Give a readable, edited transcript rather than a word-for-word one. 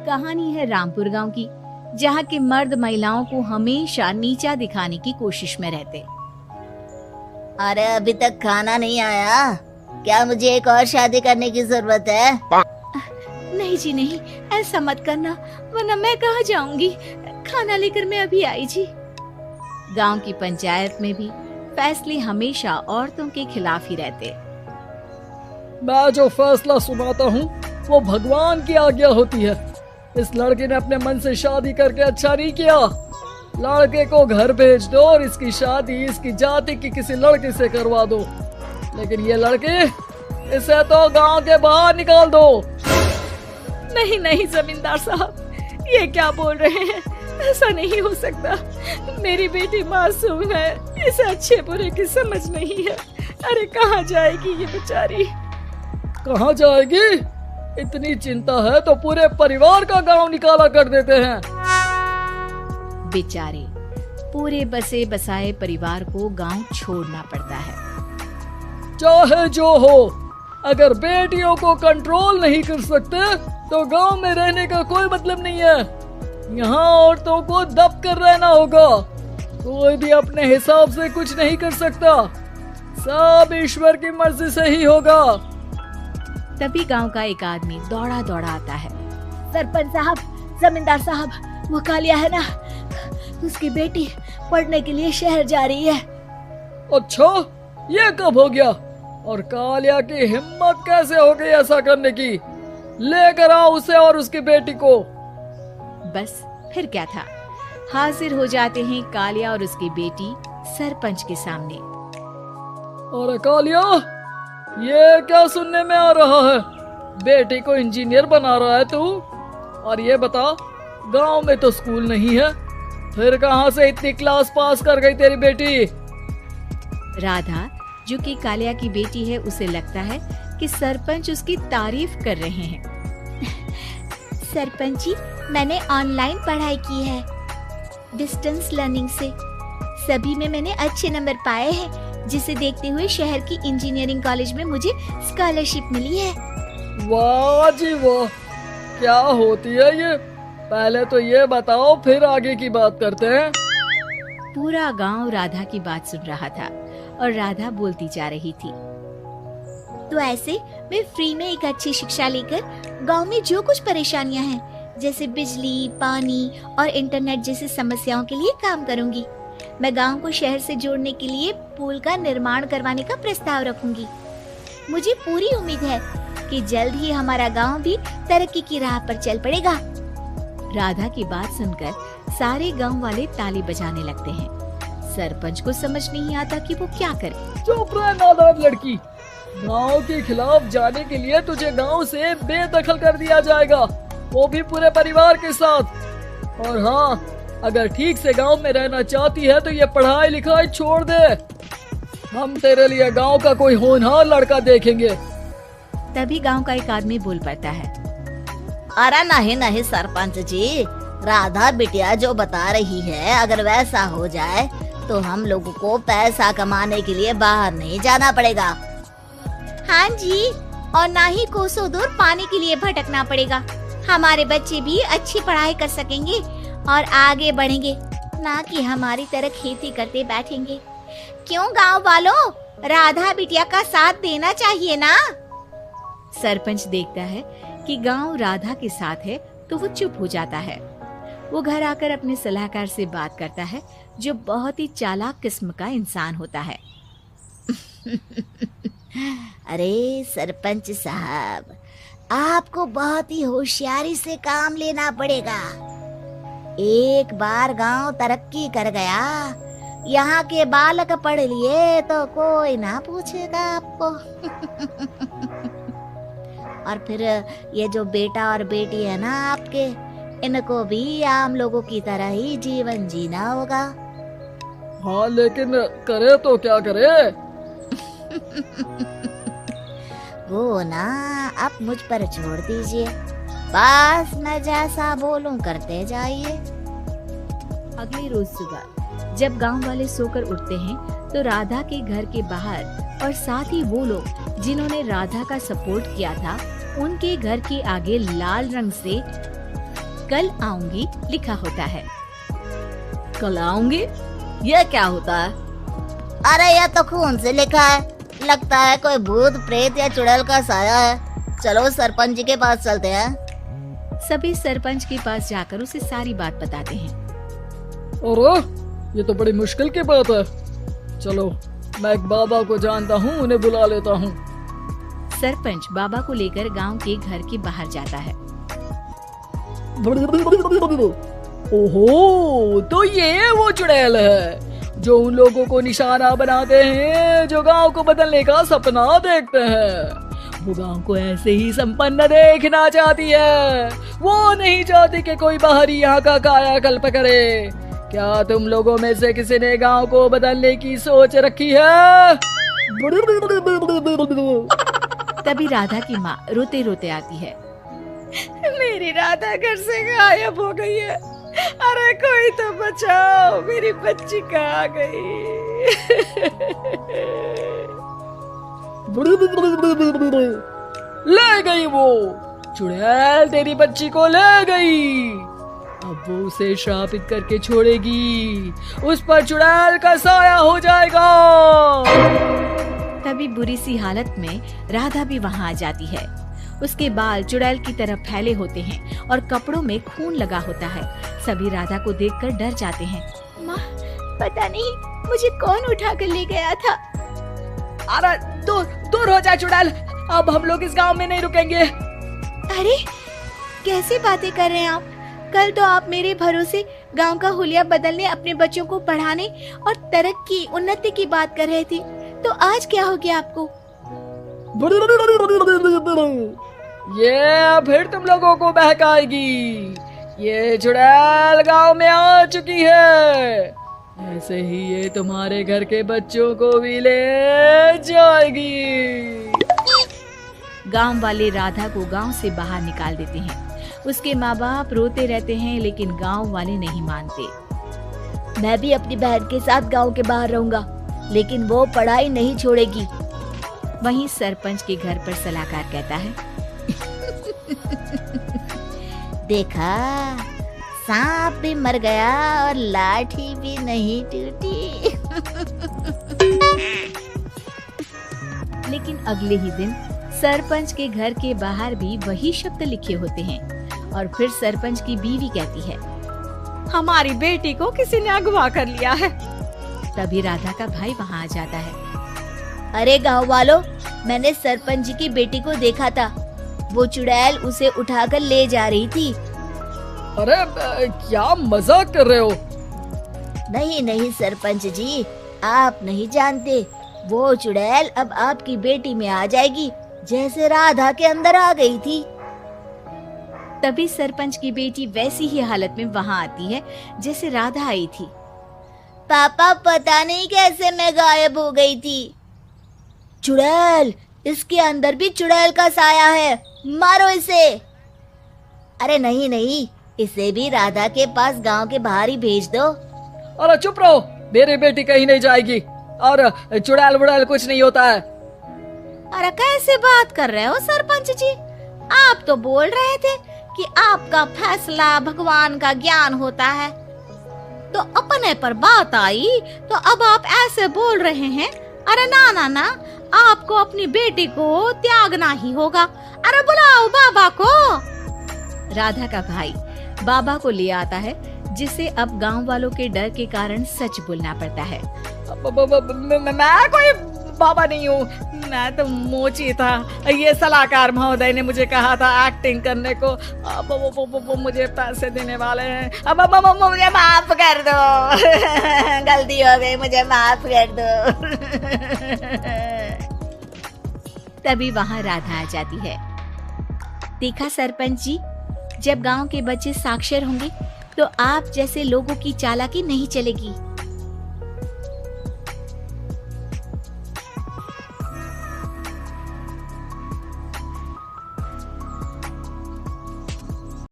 कहानी है रामपुर गांव की, जहां के मर्द महिलाओं को हमेशा नीचा दिखाने की कोशिश में रहते। अरे अभी तक खाना नहीं आया, क्या मुझे एक और शादी करने की जरूरत है? नहीं जी नहीं, ऐसा मत करना, वरना मैं कहाँ जाऊंगी। खाना लेकर मैं अभी आई जी। गांव की पंचायत में भी फैसले हमेशा औरतों के खिलाफ ही रहते। मैं जो फैसला सुनाता हूँ वो भगवान की आज्ञा होती है। इस लड़के ने अपने मन से शादी करके अच्छा नहीं किया। लड़के को घर भेज दो और इसकी शादी इसकी जाति की किसी लड़के से करवा दो, लेकिन ये लड़के, इसे तो गांव के बाहर निकाल दो। नहीं नहीं जमींदार साहब, ये क्या बोल रहे हैं? ऐसा नहीं हो सकता। मेरी बेटी मासूम है, इसे अच्छे बुरे की समझ नहीं है। अरे कहाँ जाएगी ये बेचारी? कहाँ जाएगी? इतनी चिंता है तो पूरे परिवार का गांव निकाला कर देते हैं। बेचारे पूरे बसे बसाए परिवार को गांव छोड़ना पड़ता है। चाहे जो हो, अगर बेटियों को कंट्रोल नहीं कर सकते तो गांव में रहने का कोई मतलब नहीं है। यहाँ औरतों को दब कर रहना होगा। कोई भी अपने हिसाब से कुछ नहीं कर सकता, सब ईश्वर की मर्जी से ही होगा। तभी गांव का एक आदमी दौड़ा दौड़ा आता है। सरपंच साहब, जमींदार साहब, वो कालिया है ना, उसकी बेटी पढ़ने के लिए शहर जा रही है। अच्छा, ये कब हो गया? और कालिया की हिम्मत कैसे हो गई ऐसा करने की? लेकर आओ उसे और उसकी बेटी को। बस फिर क्या था, हाजिर हो जाते हैं कालिया और उसकी बेटी सरपंच के सामने। अरे कालिया, ये क्या सुनने में आ रहा है? बेटी को इंजीनियर बना रहा है तू? और ये बता, गांव में तो स्कूल नहीं है, फिर कहां से इतनी क्लास पास कर गई तेरी बेटी? राधा, जो कि कालिया की बेटी है, उसे लगता है कि सरपंच उसकी तारीफ कर रहे हैं। सरपंच जी, मैंने ऑनलाइन पढ़ाई की है, डिस्टेंस लर्निंग से। सभी में मैंने अच्छे नंबर पाए हैं, जिसे देखते हुए शहर की इंजीनियरिंग कॉलेज में मुझे स्कॉलरशिप मिली है। वाह जी वाह, क्या होती है ये? पहले तो ये बताओ, फिर आगे की बात करते हैं। पूरा गांव राधा की बात सुन रहा था और राधा बोलती जा रही थी। तो ऐसे मैं फ्री में एक अच्छी शिक्षा लेकर गांव में जो कुछ परेशानियां हैं, जैसे बिजली, पानी और इंटरनेट जैसी समस्याओं के लिए काम करूंगी। मैं गांव को शहर से जोड़ने के लिए पुल का निर्माण करवाने का प्रस्ताव रखूंगी। मुझे पूरी उम्मीद है कि जल्द ही हमारा गांव भी तरक्की की राह पर चल पड़ेगा। राधा की बात सुनकर सारे गांव वाले ताली बजाने लगते हैं। सरपंच को समझ नहीं आता कि वो क्या करे। चुप रह नादान लड़की, गांव के खिलाफ जाने के लिए तुझे गांव से बेदखल कर दिया जाएगा, वो भी पूरे परिवार के साथ। और हाँ, अगर ठीक से गांव में रहना चाहती है तो ये पढ़ाई लिखाई छोड़ दे। हम तेरे लिए गांव का कोई होनहार लड़का देखेंगे। तभी गांव का एक आदमी बोल पड़ता है। अरे नहीं नहीं सरपंच जी, राधा बिटिया जो बता रही है, अगर वैसा हो जाए तो हम लोगों को पैसा कमाने के लिए बाहर नहीं जाना पड़ेगा। हाँ जी, और ना ही कोसों दूर पानी के लिए भटकना पड़ेगा। हमारे बच्चे भी अच्छी पढ़ाई कर सकेंगे और आगे बढ़ेंगे, ना कि हमारी तरह खेती करते बैठेंगे। क्यों गांव वालों, राधा बिटिया का साथ देना चाहिए ना। सरपंच देखता है कि गांव राधा के साथ है तो वो चुप हो जाता है। वो घर आकर अपने सलाहकार से बात करता है, जो बहुत ही चालाक किस्म का इंसान होता है। अरे सरपंच साहब, आपको बहुत ही होशियारी से काम लेना पड़ेगा। एक बार गांव तरक्की कर गया, यहाँ के बालक पढ़ लिए तो कोई ना पूछेगा आपको। और फिर ये जो बेटा और बेटी है ना आपके, इनको भी आम लोगों की तरह ही जीवन जीना होगा। हाँ, लेकिन करे तो क्या करे? वो ना आप मुझ पर छोड़ दीजिए, बस मैं जैसा बोलूं करते जाइए। अगले रोज सुबह जब गांव वाले सोकर उठते हैं तो राधा के घर के बाहर और साथ ही वो लोग जिन्होंने राधा का सपोर्ट किया था, उनके घर के आगे लाल रंग से कल आऊंगी लिखा होता है। कल आऊंगी, ये क्या होता है? अरे यह तो खून से लिखा है, लगता है कोई भूत प्रेत या चुड़ैल का साया है। चलो सरपंच जी के पास चलते हैं। सभी सरपंच के पास जाकर उसे सारी बात बताते हैं। अरे ये तो बड़ी मुश्किल की बात है। चलो मैं एक बाबा को जानता हूँ, उन्हें बुला लेता हूँ। सरपंच बाबा को लेकर गांव के घर के बाहर जाता है। ओहो, तो ये वो चुड़ैल है जो उन लोगों को निशाना बनाते हैं जो गांव को बदलने का सपना देखते हैं। वो गांव को ऐसे ही संपन्न देखना चाहती है, वो नहीं चाहती कि कोई बाहरी यहाँ का कायाकल्प करे। क्या तुम लोगों में से किसी ने गांव को बदलने की सोच रखी है? तभी राधा की माँ रोते रोते आती है। मेरी राधा घर से गायब हो गई है। अरे कोई तो बचाओ, मेरी बच्ची कहाँ गई? ले गई वो चुड़ैल, तेरी बच्ची को ले गई। अब वो उसे श्रापित करके छोड़ेगी, उस पर चुड़ैल का साया हो जाएगा। तभी बुरी सी हालत में राधा भी वहाँ आ जाती है। उसके बाल चुड़ैल की तरह फैले होते हैं और कपड़ों में खून लगा होता है। सभी राधा को देखकर डर जाते हैं। माँ, पता नहीं मुझे कौन उठा कर ले गया था। अरे दूर दूर हो जा चुड़ैल, अब हम लोग इस गांव में नहीं रुकेंगे। अरे कैसी बातें कर रहे हैं आप? कल तो आप मेरे भरोसे गांव का हुलिया बदलने, अपने बच्चों को पढ़ाने और तरक्की उन्नति की बात कर रहे थे, तो आज क्या हो गया आपको? ये फिर तुम लोगों को बहकाएगी। ये चुड़ैल गांव में आ चुकी है, ऐसे ही ये तुम्हारे घर के बच्चों को भी ले जाएगी। गांव वाले राधा को गांव से बाहर निकाल देते हैं। उसके माँ बाप रोते रहते हैं, लेकिन गांव वाले नहीं मानते। मैं भी अपनी बहन के साथ गांव के बाहर रहूंगा, लेकिन वो पढ़ाई नहीं छोड़ेगी। वहीं सरपंच के घर पर सलाहकार कहता है। देखा, सांप भी मर गया और लाठी भी नहीं टूटी। लेकिन अगले ही दिन सरपंच के घर के बाहर भी वही शब्द लिखे होते हैं। और फिर सरपंच की बीवी कहती है, हमारी बेटी को किसी ने अगवा कर लिया है। तभी राधा का भाई वहाँ आ जाता है। अरे गांव वालों, मैंने सरपंच जी की बेटी को देखा था। वो चुड़ैल उसे उठाकर ले जा रही थी। अरे क्या मजाक कर रहे हो? नहीं नहीं सरपंच जी, आप नहीं जानते। वो चुड़ैल अब आपकी बेटी में आ जाएगी, जैसे राधा के अंदर आ गई थी। तभी सरपंच की बेटी वैसी ही हालत में वहाँ आती है जैसे राधा आई थी। पापा, पता नहीं कैसे मैं गायब हो गई थी। चुड़ैल, इसके अंदर भी चुड़ैल का साया है, मारो इसे। अरे नहीं नहीं, इसे भी राधा के पास गांव के बाहर ही भेज दो। अरे चुप रहो, मेरी बेटी कहीं नहीं जाएगी और चुड़ैल वुड़ैल कुछ नहीं होता है। अरे कैसे बात कर रहे हो सरपंच जी? आप तो बोल रहे थे कि आपका फैसला भगवान का ज्ञान होता है, तो अपने पर बात आई तो अब आप ऐसे बोल रहे हैं। अरे ना ना ना, आपको अपनी बेटी को त्यागना ही होगा। अरे बुलाओ बाबा को। राधा का भाई बाबा को ले आता है, जिसे अब गांव वालों के डर के कारण सच बोलना पड़ता है। मैं कोई बाबा नहीं हूँ, मैं तो मोची था। ये सलाहकार महोदय ने मुझे कहा था एक्टिंग करने को। अब वो मुझे पैसे देने वाले हैं। अब मुझे माफ कर दो। गलती हो गई, मुझे माफ कर दो। तभी वहाँ राधा आ जाती है। देखा सरपंच जी, जब गांव के बच्चे साक्षर होंगे तो आप जैसे लोगों की चालाकी नहीं चलेगी।